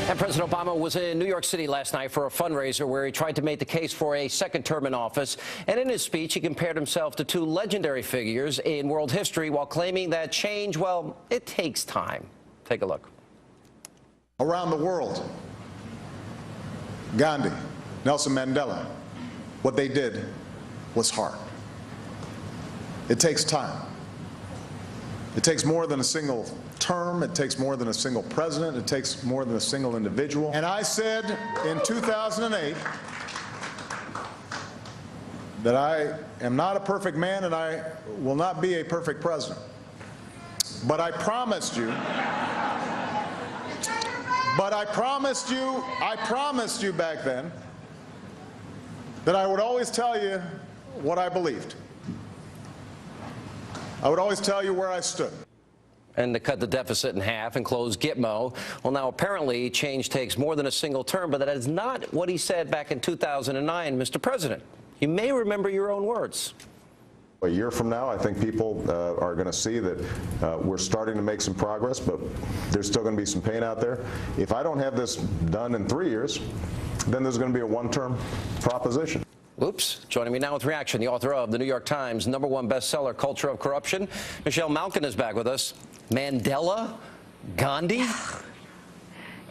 And President Obama was in New York City last night for a fundraiser where he tried to make the case for a second term in office. And in his speech, he compared himself to two legendary figures in world history while claiming that change, well, it takes time. Take a look. Around the world, Gandhi, Nelson Mandela, what they did was hard. It takes time. It takes more than a single term. It takes more than a single president. It takes more than a single individual. And I said in 2008 that I am not a perfect man and I will not be a perfect president. But I promised you, I promised you back then that I would always tell you what I believed. I would always tell you where I stood. And to cut the deficit in half and close Gitmo. Well, now apparently change takes more than a single term, but that is not what he said back in 2009, Mr. President. You may remember your own words. A year from now, I think people are going to see that we're starting to make some progress, but there's still going to be some pain out there. If I don't have this done in 3 years, then there's going to be a one-term proposition. Oops. Joining me now with reaction, the author of the New York Times #1 bestseller, Culture of Corruption. Malkin is back with us. Mandela? Gandhi?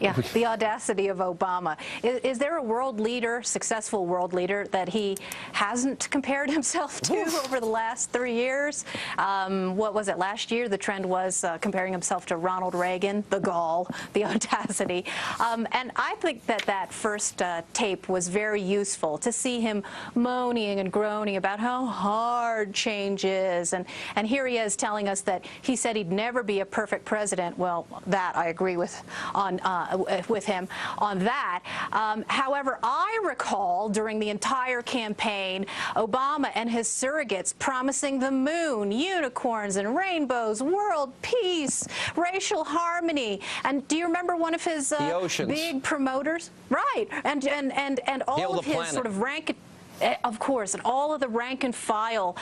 Yeah, the audacity of Obama. Is there a world leader, successful world leader, that he hasn't compared himself to over the last 3 years? What was it, last year? The trend was comparing himself to Ronald Reagan, the gall, the audacity. And I think that that first tape was very useful to see him moaning and groaning about how hard change is. And here he is telling us that he said he'd never be a perfect president. Well, that I agree with him on that. However, I recall during the entire campaign, Obama and his surrogates promising the moon, unicorns and rainbows, world peace, racial harmony. And do you remember one of his big promoters? Right. And all of his sort of rank. Of course, and all of the rank and file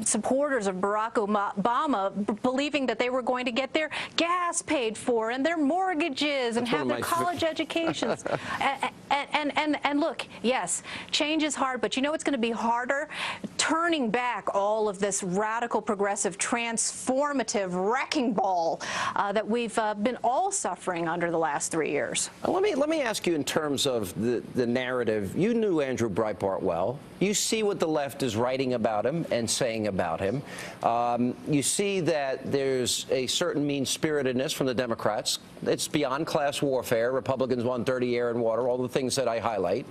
supporters of Barack Obama believing that they were going to get their gas paid for and their mortgages and have their college educations. And look, yes, change is hard, but you know what's going to be harder? Turning back all of this radical, progressive, transformative wrecking ball that we've been all suffering under the last 3 years. Let me ask you in terms of the narrative. You knew Andrew Breitbart well. You see what the left is writing about him and saying about him. You see that there's a certain mean-spiritedness from the Democrats. It's beyond class warfare. Republicans want dirty air and water, all the things that I highlight.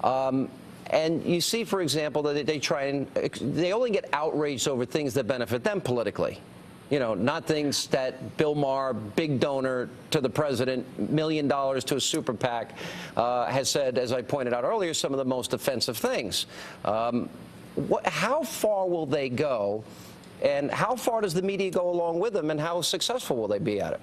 And you see, for example, that they only get outraged over things that benefit them politically. You know, not things that Bill Maher, big donor to the president, $1 million to a super PAC, has said, as I pointed out earlier, some of the most offensive things. How far will they go, and how far does the media go along with them, and how successful will they be at it?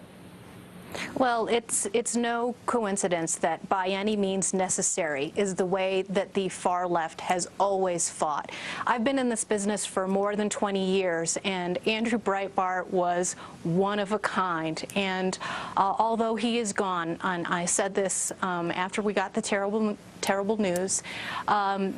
Well, it's no coincidence that by any means necessary is the way that the far left has always fought. I've been in this business for more than 20 years, and Andrew Breitbart was one of a kind. And although he is gone, and I said this after we got the terrible news,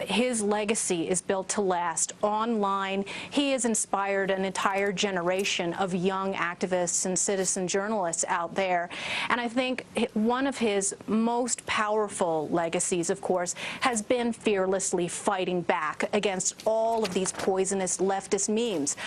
his legacy is built to last. Online, he has inspired an entire generation of young activists and citizen journalists out there. And I think one of his most powerful legacies, of course, has been fearlessly fighting back against all of these poisonous leftist memes.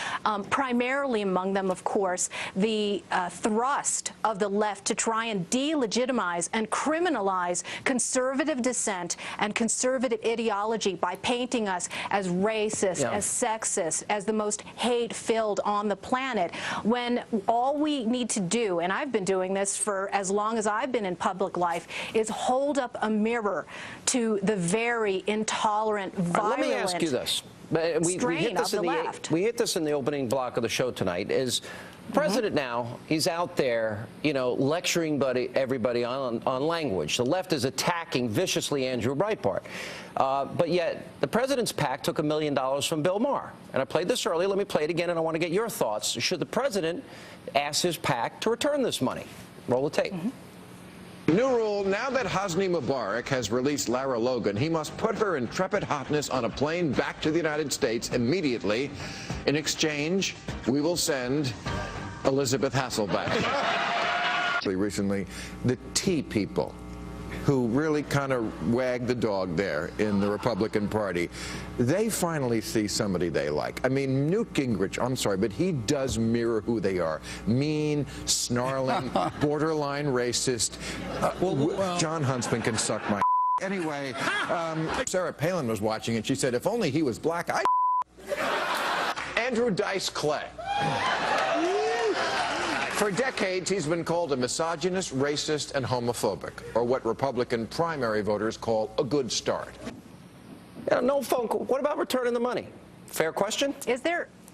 Primarily among them, of course, the thrust of the left to try and delegitimize and criminalize conservative dissent and conservative ideology by painting us as racist, as sexist, as the most hate-filled on the planet, when all we need to do, and I've been doing this for as long as I've been in public life, is hold up a mirror to the very intolerant, violent let me ask you this. We hit this in the opening block of the show tonight. Is President now, he's out there, you know, lecturing everybody on language. The left is attacking viciously Andrew Breitbart. But yet, the president's PAC took $1 million from Bill Maher. And I played this earlier. Let me play it again, and I want to get your thoughts. Should the president ask his PAC to return this money? Roll the tape. New rule, now that Hosni Mubarak has released Lara Logan, he must put her intrepid hotness on a plane back to the United States immediately. In exchange, we will send Elizabeth Hasselbeck. Recently, the tea people, who really kind of wag the dog there in the Republican Party, they finally see somebody they like. I mean, Newt Gingrich, I'm sorry, but he does mirror who they are. Mean, snarling, borderline racist. John Huntsman can suck my Anyway, Sarah Palin was watching and she said, if only he was black, I'd Andrew Dice Clay. For decades, he's been called a misogynist, racist, and homophobic, or what Republican primary voters call a good start. Yeah, no phone call. What about returning the money? Fair question?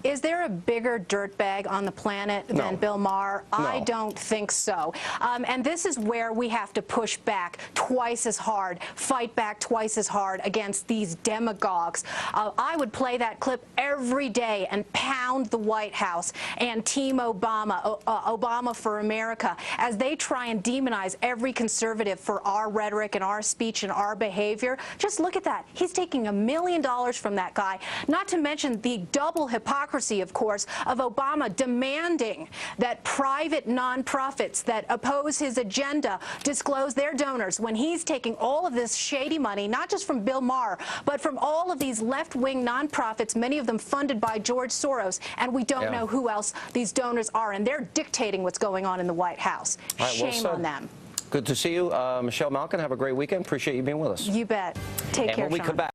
Is there a bigger dirtbag on the planet than Bill Maher? No. I don't think so. And this is where we have to push back twice as hard, fight back twice as hard against these demagogues. I would play that clip every day and pound the White House and Team Obama, Obama for America, as they try and demonize every conservative for our rhetoric and our speech and our behavior. Just look at that. He's taking $1 million from that guy, not to mention the double hypocrisy, of course, of Obama demanding that private nonprofits that oppose his agenda disclose their donors when he's taking all of this shady money, not just from Bill Maher, but from all of these left-wing nonprofits, many of them funded by George Soros, and we don't know who else these donors are, and they're dictating what's going on in the White House. Shame on them. Good to see you. Michelle Malkin, have a great weekend. Appreciate you being with us. You bet. Take care, when we Sean. come back.